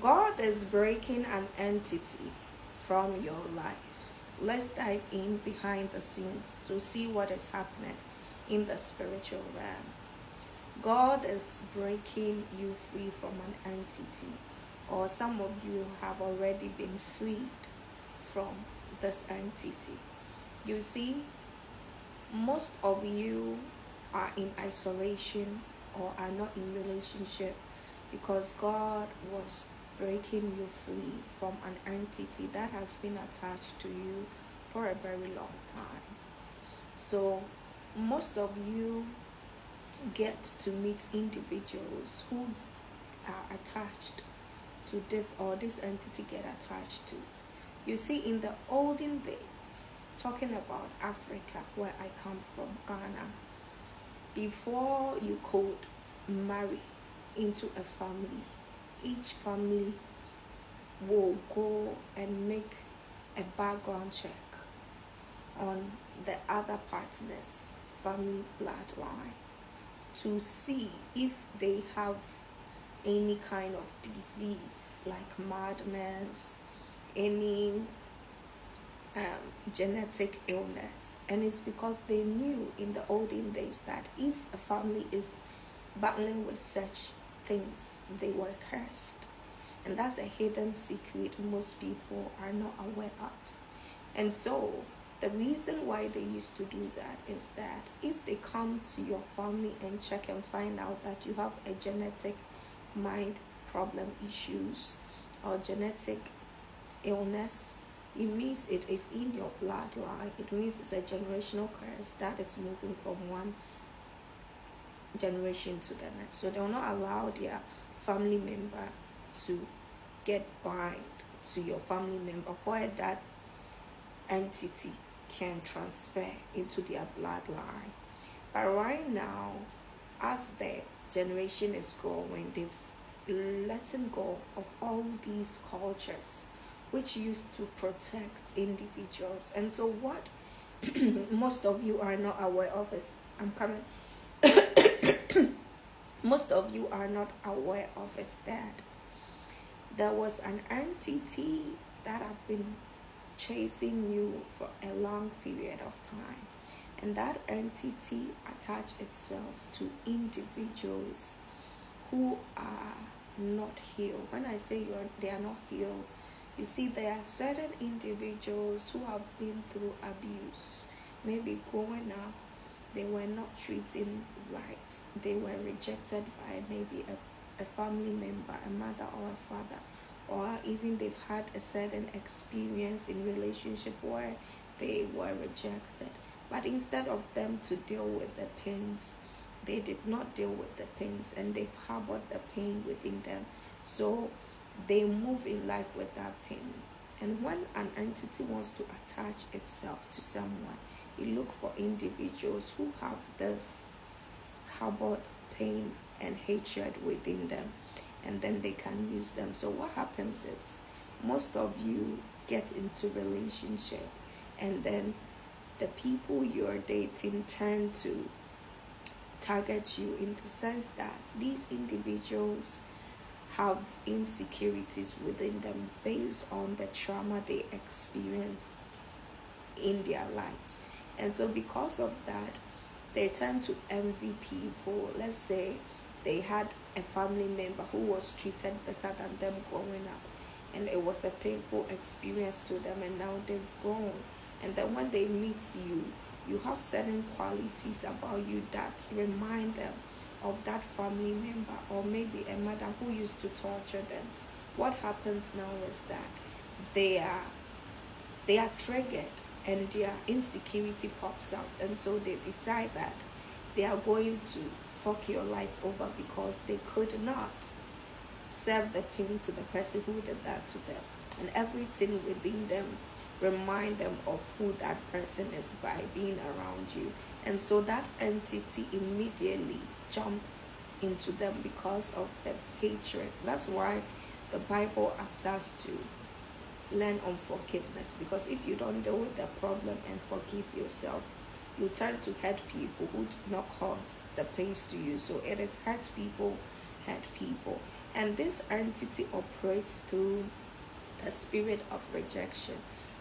God is breaking an entity from your life. Let's dive in behind the scenes to see what is happening in the spiritual realm. God is breaking you free from an entity, or some of you have already been freed from this entity. You see, most of you are in isolation or are not in relationship because God was breaking you free from an entity that has been attached to you for a very long time. So most of you get to meet individuals who are attached to this, or this entity get attached to. You see, in the olden days, talking about Africa, where I come from, Ghana, before you could marry into a family, each family will go and make a background check on the other partner's family bloodline to see if they have any kind of disease like madness, any genetic illness. And it's because they knew in the olden days that if a family is battling with such things, they were cursed. And that's a hidden secret most people are not aware of. And so the reason why they used to do that is that if they come to your family and check and find out that you have a genetic mind problem issues or genetic illness, it means it is in your bloodline. It means it's a generational curse that is moving from one generation to the next. So they will not allow their family member to get bind to your family member where that entity can transfer into their bloodline. But right now, as the generation is growing, they've letting go of all these cultures which used to protect individuals. And so what most of you are not aware of is, I'm coming, most of you are not aware of is that there was an entity that have been chasing you for a long period of time, and that entity attached itself to individuals who are not healed. When I say they are not healed, you see, there are certain individuals who have been through abuse. Maybe growing up, they were not treated right. They were rejected by maybe a family member, a mother or a father, or even they've had a certain experience in relationship where they were rejected. But instead of them to deal with the pains, they did not deal with the pains, and they've harbored the pain within them. So they move in life with that pain. And when an entity wants to attach itself to someone, it looks for individuals who have this harbored pain and hatred within them, and then they can use them. So what happens is, most of you get into relationship, and then the people you're dating tend to target you in the sense that these individuals have insecurities within them based on the trauma they experience in their lives. And so because of that, they tend to envy people. Let's say they had a family member who was treated better than them growing up, and it was a painful experience to them, and now they've grown. And then when they meet you, you have certain qualities about you that remind them of that family member, or maybe a mother who used to torture them. What happens now is that they are triggered, and their insecurity pops out, and so they decide that they are going to fuck your life over because they could not serve the pain to the person who did that to them, and everything within them remind them of who that person is by being around you. And so that entity immediately jump into them because of the hatred. That's why the Bible asks us to learn unforgiveness, because if you don't deal with the problem and forgive yourself, you tend to hurt people who did not cause the pains to you. So it is hurt people. And this entity operates through the spirit of rejection.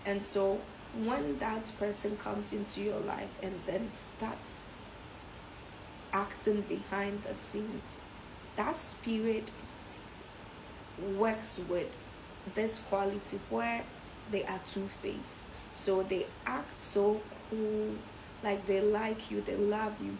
And so when that person comes into your life and then starts acting behind the scenes, that spirit works with this quality where they are two-faced. So they act so cool, like they like you, they love you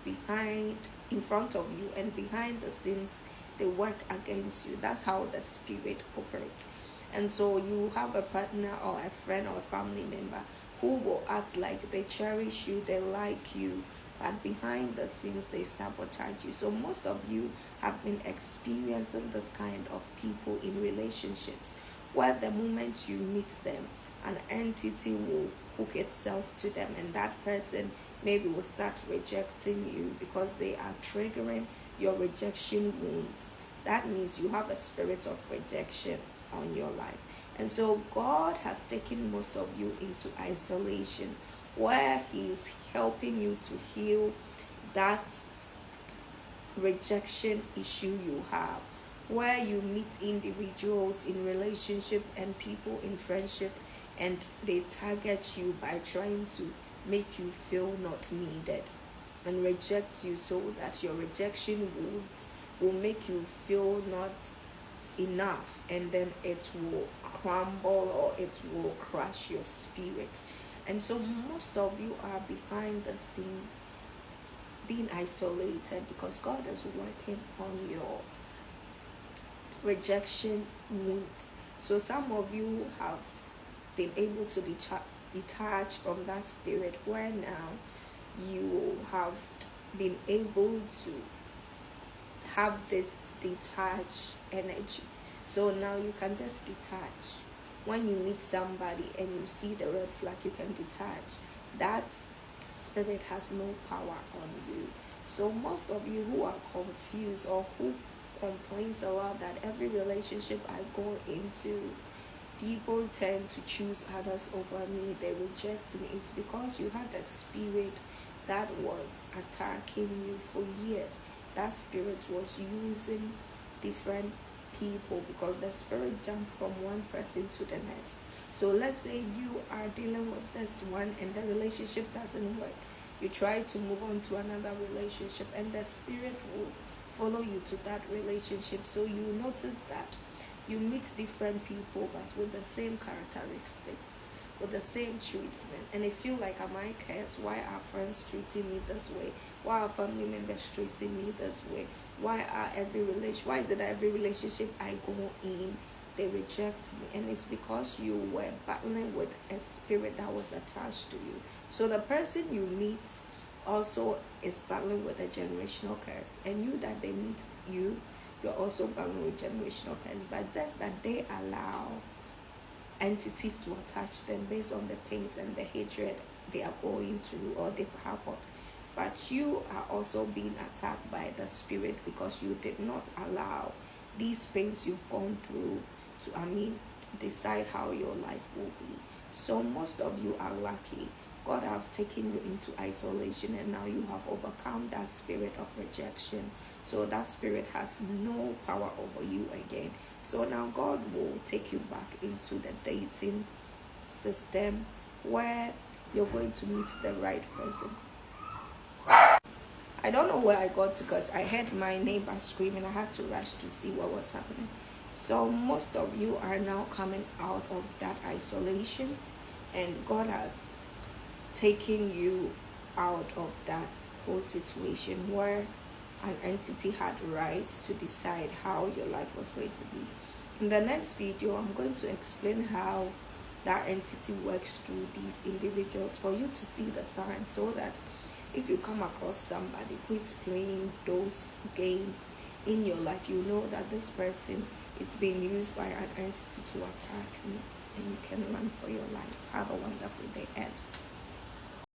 in front of you, and behind the scenes they work against you. That's how the spirit operates. And so you have a partner or a friend or a family member who will act like they cherish you, they like you, but behind the scenes they sabotage you. So most of you have been experiencing this kind of people in relationships, where the moment you meet them, an entity will hook itself to them, and that person maybe will start rejecting you because they are triggering your rejection wounds. That means you have a spirit of rejection on your life. And so God has taken most of you into isolation, where He's helping you to heal that rejection issue you have, where you meet individuals in relationship and people in friendship, and they target you by trying to make you feel not needed and reject you, so that your rejection wounds will make you feel not enough, and then it will crumble or it will crush your spirit. And so most of you are behind the scenes being isolated because God is working on your rejection wounds. So some of you have been able to detach from that spirit, where now you have been able to have this detached energy. So now you can just detach. When you meet somebody and you see the red flag, you can detach. That spirit has no power on you. So most of you who are confused or who complains a lot that every relationship I go into, people tend to choose others over me, they reject me, it's because you had a spirit that was attacking you for years. That spirit was using different people because the spirit jumped from one person to the next. So let's say you are dealing with this one and the relationship doesn't work. You try to move on to another relationship and the spirit will follow you to that relationship. So you notice that you meet different people but with the same characteristics, with the same treatment, and they feel like, am I cursed? Why are friends treating me this way? Why are family members treating me this way? Why is it that every relationship I go in, they reject me? And it's because you were battling with a spirit that was attached to you. So the person you meet also is battling with a generational curse, and you that they meet you, you're also battling with generational curse. But that's that they allow entities to attach them based on the pains and the hatred they are going through or they've harbored. But you are also being attacked by the spirit because you did not allow these pains you've gone through to decide how your life will be. So most of you are lucky. God have taken you into isolation, and now you have overcome that spirit of rejection. So that spirit has no power over you again. So now God will take you back into the dating system where you're going to meet the right person. I don't know where I got to because I heard my neighbor screaming. I had to rush to see what was happening. So most of you are now coming out of that isolation, and God has taken you out of that whole situation where an entity had rights to decide how your life was going to be. In the next video, I'm going to explain how that entity works through these individuals for you to see the signs, so that if you come across somebody who is playing those games in your life, you know that this person is being used by an entity to attack me, and you can run for your life. Have a wonderful day.